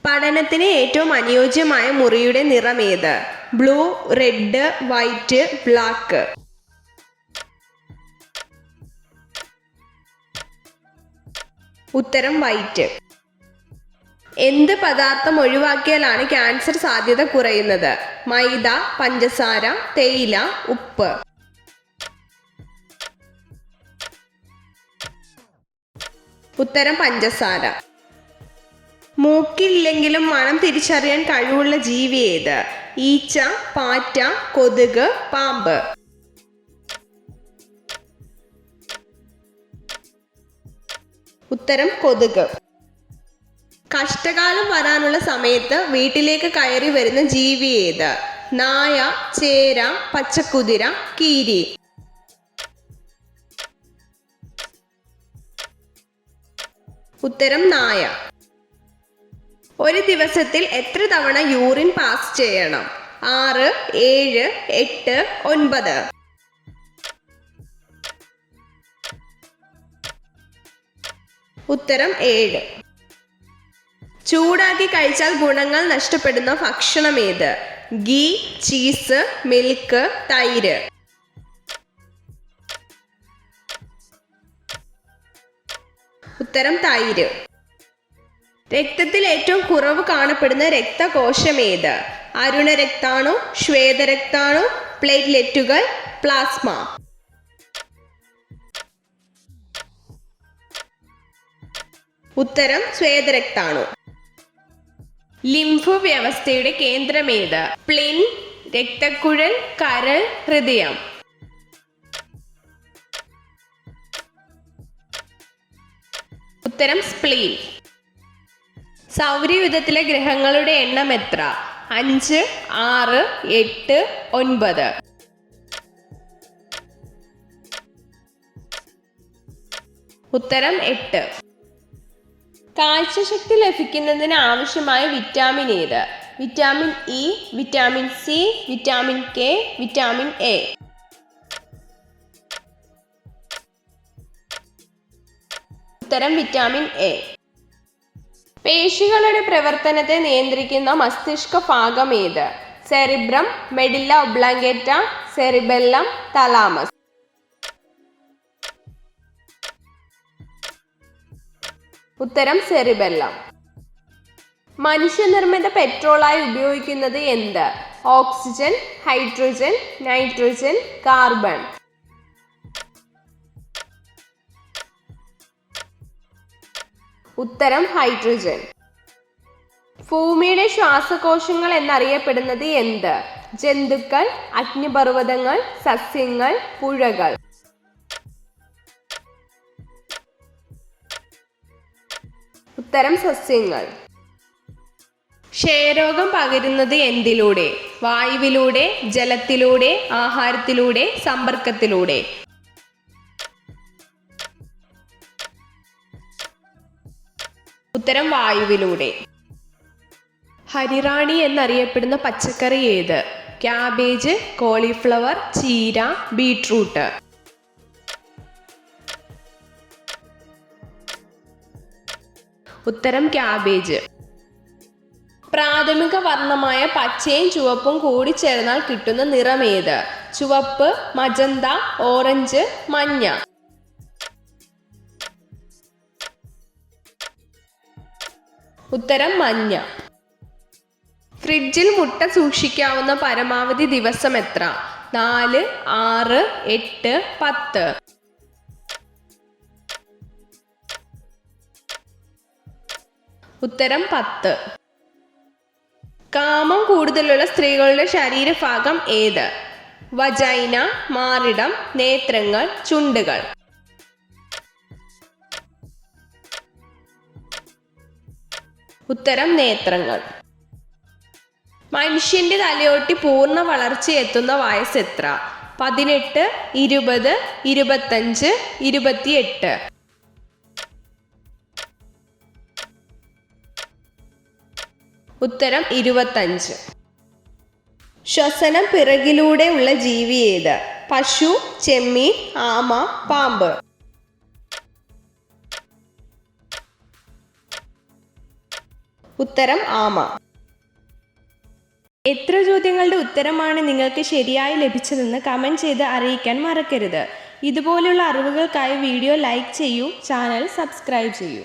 പഠനത്തിന് ഏറ്റവും അനുയോജ്യമായ മുറിയുടെ നിറമേത്? Blue, red, white, black. ഉത്തരം വൈറ്റ്. എന്ത് പദാർത്ഥം ഒഴിവാക്കിയാലാണ് ക്യാൻസർ സാധ്യത കുറയുന്നത്? മൈദ, പഞ്ചസാര, തേയില, ഉപ്പ്. ഉത്തരം പഞ്ചസാര. മൂക്കില്ലെങ്കിലും മണം തിരിച്ചറിയാൻ കഴിവുള്ള ജീവി ഏത്? ഈച്ച, പാറ്റ, കൊതുക്, പാമ്പ്. ഉത്തരം കൊതുക്. കഷ്ടകാലം വരാനുള്ള സമയത്ത് വീട്ടിലേക്ക് കയറി വരുന്ന ജീവി ഏത്? നായ, ചേര, പച്ചക്കുതിര, കീരി. ഉത്തരം നായ. ഒരു ദിവസത്തിൽ എത്ര തവണ യൂറിൻ പാസ് ചെയ്യണം? 6, 7, 8, 9. ഉത്തരം 7. ചൂടാക്കി കഴിച്ചാൽ ഗുണങ്ങൾ നഷ്ടപ്പെടുന്ന ഭക്ഷണം ഏത്? ഗീ, ചീസ്, മിൽക്ക്, തൈര്. ഉത്തരം തൈര്. രക്തത്തിൽ ഏറ്റവും കുറവ് കാണപ്പെടുന്ന രക്തകോശം ഏത്? അരുണരക്താണു, ശ്വേതരക്താണു, പ്ലേറ്റ്ലെറ്റുകൾ, പ്ലാസ്മ. ഉത്തരം ശ്വേതരക്താണു. ലിംഫ് വ്യവസ്ഥയുടെ കേന്ദ്രമേത്? സ്പ്ലിൻ, രക്തക്കുഴൽ, കരൾ, ഹൃദയം. ഉത്തരം സ്പ്ലീൻ. സൗരയൂഥത്തിലെ ഗ്രഹങ്ങളുടെ എണ്ണം എത്ര? 5, 6, 8, 9. ഉത്തരം 8. കാഴ്ചശക്തി ലഭിക്കുന്നതിന് ആവശ്യമായ വിറ്റാമിൻ ഏത്? Vitamin E, vitamin C, vitamin K, vitamin A. ഉത്തരം വിറ്റാമിൻ എ. പേശികളുടെ പ്രവർത്തനത്തെ നിയന്ത്രിക്കുന്ന മസ്തിഷ്ക ഭാഗം ഏത്? Cerebrum, മെഡില്ല oblongata, cerebellum, thalamus. ഉത്തരം സെറിബെല്ലം. മനുഷ്യനിർമ്മിത പെട്രോളായി ഉപയോഗിക്കുന്നത് എന്ത്? Oxygen, hydrogen, nitrogen, carbon. ഉത്തരം ഹൈഡ്രജൻ. ഭൂമിയുടെ ശ്വാസകോശങ്ങൾ എന്നറിയപ്പെടുന്നത് എന്ത്? ജന്തുക്കൾ, അഗ്നിപർവ്വതങ്ങൾ, സസ്യങ്ങൾ, പുഴകൾ. ഉത്തരം സസ്യങ്ങൾ. ക്ഷയരോഗം പകരുന്നത് എന്തിലൂടെ? വായുവിലൂടെ, ജലത്തിലൂടെ, ആഹാരത്തിലൂടെ, സമ്പർക്കത്തിലൂടെ. ഉത്തരം വായുവിലൂടെ. ഹരിറാണി എന്നറിയപ്പെടുന്ന പച്ചക്കറി ഏത്? ക്യാബേജ്, കോളിഫ്ലവർ, ചീര, ബീട്രൂട്ട്. ഉത്തരം ക്യാബേജ്. പ്രാഥമിക വർണ്ണമായ പച്ചയും ചുവപ്പും കൂടിച്ചേർന്നാൽ കിട്ടുന്ന നിറമേത്? ചുവപ്പ്, മജന്ത, ഓറഞ്ച്, മഞ്ഞ. ഉത്തരം മഞ്ഞ. ഫ്രിഡ്ജിൽ മുട്ട സൂക്ഷിക്കാവുന്ന പരമാവധി ദിവസം എത്ര? 4, 6, 8, 10. ഉത്തരം 10. കാമം കൂടുതലുള്ള സ്ത്രീകളുടെ ശരീരഭാഗം ഏത്? വജൈന, മാറിടം, നേത്രങ്ങൾ, ചുണ്ടുകൾ. ഉത്തരം നേത്രങ്ങൾ. മനുഷ്യന്റെ തലയോട്ടി പൂർണ്ണ വളർച്ചയെത്തുന്ന വയസ്സ് എത്ര? 18, 20, 25, 28. ഉത്തരം 25. ശ്വസനം പിറകിലൂടെ ഉള്ള ജീവി ഏത്? പശു, ചെമ്മീൻ, ആമ, പാമ്പ്. ഉത്തരം ആമ. എത്ര ചോദ്യങ്ങളുടെ ഉത്തരമാണ് നിങ്ങൾക്ക് ശരിയായി ലഭിച്ചതെന്ന് കമൻറ്റ് ചെയ്ത് അറിയിക്കാൻ മറക്കരുത്. ഇതുപോലുള്ള അറിവുകൾക്കായി വീഡിയോ ലൈക്ക് ചെയ്യൂ, ചാനൽ സബ്സ്ക്രൈബ് ചെയ്യൂ.